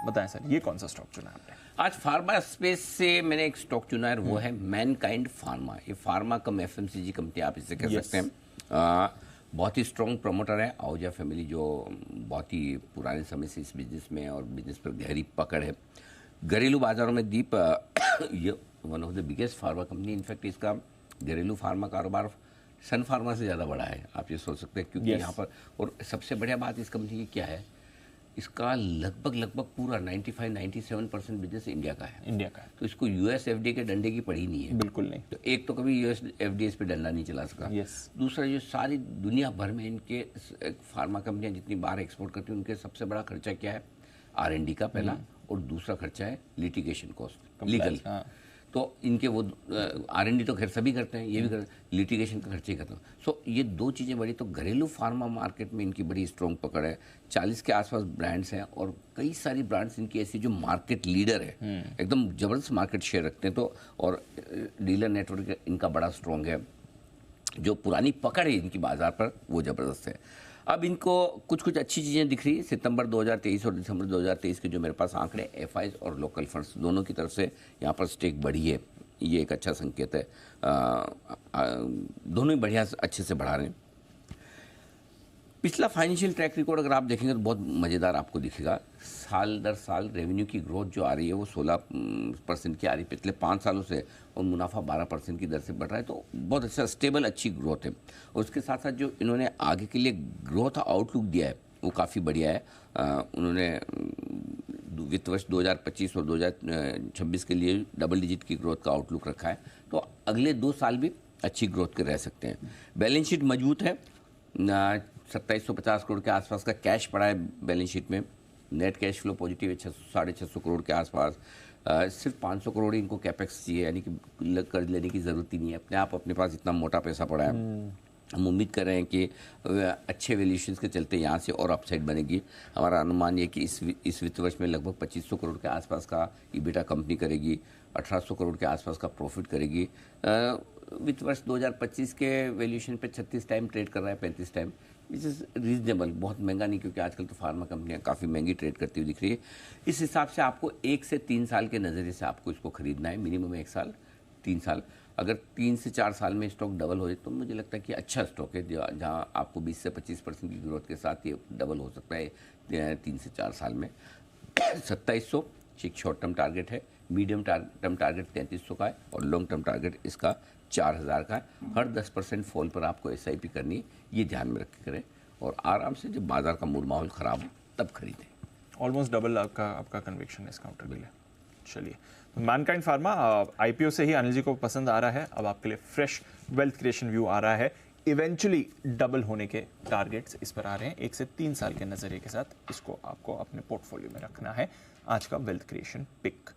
बताएं सर, ये कौन सा स्टॉक चुना आपने? आज फार्मा स्पेस से मैंने एक स्टॉक चुना है, वो है मैनकाइंड फार्मा। ये फार्मा कम एफएमसीजी कंपनी आप इसे कह सकते हैं। बहुत ही स्ट्रॉन्ग प्रमोटर है आहूजा फैमिली, जो बहुत ही पुराने समय से इस बिजनेस में और बिजनेस पर गहरी पकड़ है। घरेलू बाजारों में दीप ये one of the biggest pharma company. In fact इसका घरेलू फार्मा कारोबार सन फार्मा से ज़्यादा बड़ा है, आप ये सोच सकते हैं, क्योंकि यहाँ पर और सबसे बढ़िया बात इस कंपनी की क्या है, इसका लगभग पूरा 95-97% बिजनेस इंडिया का है। तो इसको यूएस एफडीए के डंडे की पड़ी नहीं है, बिल्कुल नहीं। तो एक तो कभी यूएस एफडीए पे डंडा नहीं चला सका। दूसरा, जो सारी दुनिया भर में इनके फार्मा कंपनियां जितनी बाहर एक्सपोर्ट करती हैं, उनके सबसे बड़ा खर्चा क्या है, आर&डी का पहला, और दूसरा खर्चा है लिटिगेशन कॉस्ट, लीगल। तो इनके वो आर&डी तो खैर सभी करते हैं, ये भी करते हैं, लिटिगेशन का खर्चे करते हैं। सो ये दो चीज़ें बड़ी, तो घरेलू फार्मा मार्केट में इनकी बड़ी स्ट्रॉन्ग पकड़ है। 40 के आसपास ब्रांड्स हैं और कई सारी ब्रांड्स इनकी ऐसी जो मार्केट लीडर है, एकदम ज़बरदस्त मार्केट शेयर रखते हैं। तो और डीलर नेटवर्क इनका बड़ा स्ट्रॉन्ग है, जो पुरानी पकड़ है इनकी बाज़ार पर वो ज़बरदस्त है। अब इनको कुछ अच्छी चीज़ें दिख रही है। सितंबर 2023 और दिसंबर 2023 के जो मेरे पास आंकड़े, एफआईज और लोकल फंड्स दोनों की तरफ से यहाँ पर स्टेक बढ़ी है, ये एक अच्छा संकेत है। दोनों ही बढ़िया अच्छे से बढ़ा रहे हैं। पिछला फाइनेंशियल ट्रैक रिकॉर्ड अगर आप देखेंगे तो बहुत मज़ेदार आपको दिखेगा। साल दर साल रेवेन्यू की ग्रोथ जो आ रही है वो 16% की आ रही है पिछले 5 सालों से, और मुनाफा 12% की दर से बढ़ रहा है। तो बहुत अच्छा स्टेबल अच्छी ग्रोथ है। और उसके साथ साथ जो इन्होंने आगे के लिए ग्रोथ आउटलुक दिया है वो काफ़ी बढ़िया है। उन्होंने वित्त वर्ष 2025 और 2026 के लिए डबल डिजिट की ग्रोथ का आउटलुक रखा है। तो अगले 2 साल भी अच्छी ग्रोथ के रह सकते हैं। बैलेंस शीट मजबूत है, 2750 करोड़ के आसपास का कैश पड़ा है बैलेंस शीट में। नेट कैश फ्लो पॉजिटिव है 600-650 करोड़ के आसपास। सिर्फ 500 करोड़ इनको कैपेक्स चाहिए, यानी कि कर्ज लेने की ज़रूरत ही नहीं है, अपने आप अपने पास इतना मोटा पैसा पड़ा है। हम उम्मीद कर रहे हैं कि अच्छे वैल्यूएशंस के चलते यहाँ से और अपसाइड बनेगी। हमारा अनुमान ये कि इस वित्त वर्ष में लगभग 2500 करोड़ के आसपास का ईबिटा कंपनी करेगी, 1800 करोड़ के आसपास का प्रॉफिट करेगी। वित्त वर्ष 2025 के वैल्यूएशन पे 36 टाइम ट्रेड कर रहा है, 35 टाइम, विच इज़ रीजनेबल, बहुत महंगा नहीं, क्योंकि आजकल तो फार्मा कंपनियां काफ़ी महंगी ट्रेड करती हुई दिख रही है। इस हिसाब से आपको 1 से 3 साल के नज़रिए से आपको इसको खरीदना है, मिनिमम 1 साल 3 साल। अगर 3 से 4 साल में स्टॉक डबल हो जाए तो मुझे लगता है कि अच्छा स्टॉक है, जहाँ आपको 20 से 25% की ग्रोथ के साथ ये डबल हो सकता है 3 से 4 साल में। 2700 एक शॉर्ट टर्म टारगेट है, मीडियम टर्म टारगेट 3300 का है, और लॉन्ग टर्म टारगेट इसका 4000 का है। हर 10% फॉल पर आपको SIP करनी है, ये ध्यान में रख के करें, और आराम से जब बाजार का मूड माहौल ख़राब हो तब खरीदें। ऑलमोस्ट डबल आपका कन्विक्शन है इस काउंटर के लिए। चलिए, मैनकाइंड फार्मा IPO से ही अनिल जी को पसंद आ रहा है, अब आपके लिए फ्रेश वेल्थ क्रिएशन व्यू आ रहा है। इवेंचुअली डबल होने के टारगेट्स इस पर आ रहे हैं। 1 से 3 साल के नज़रिए के साथ इसको आपको अपने पोर्टफोलियो में रखना है। आज का वेल्थ क्रिएशन पिक।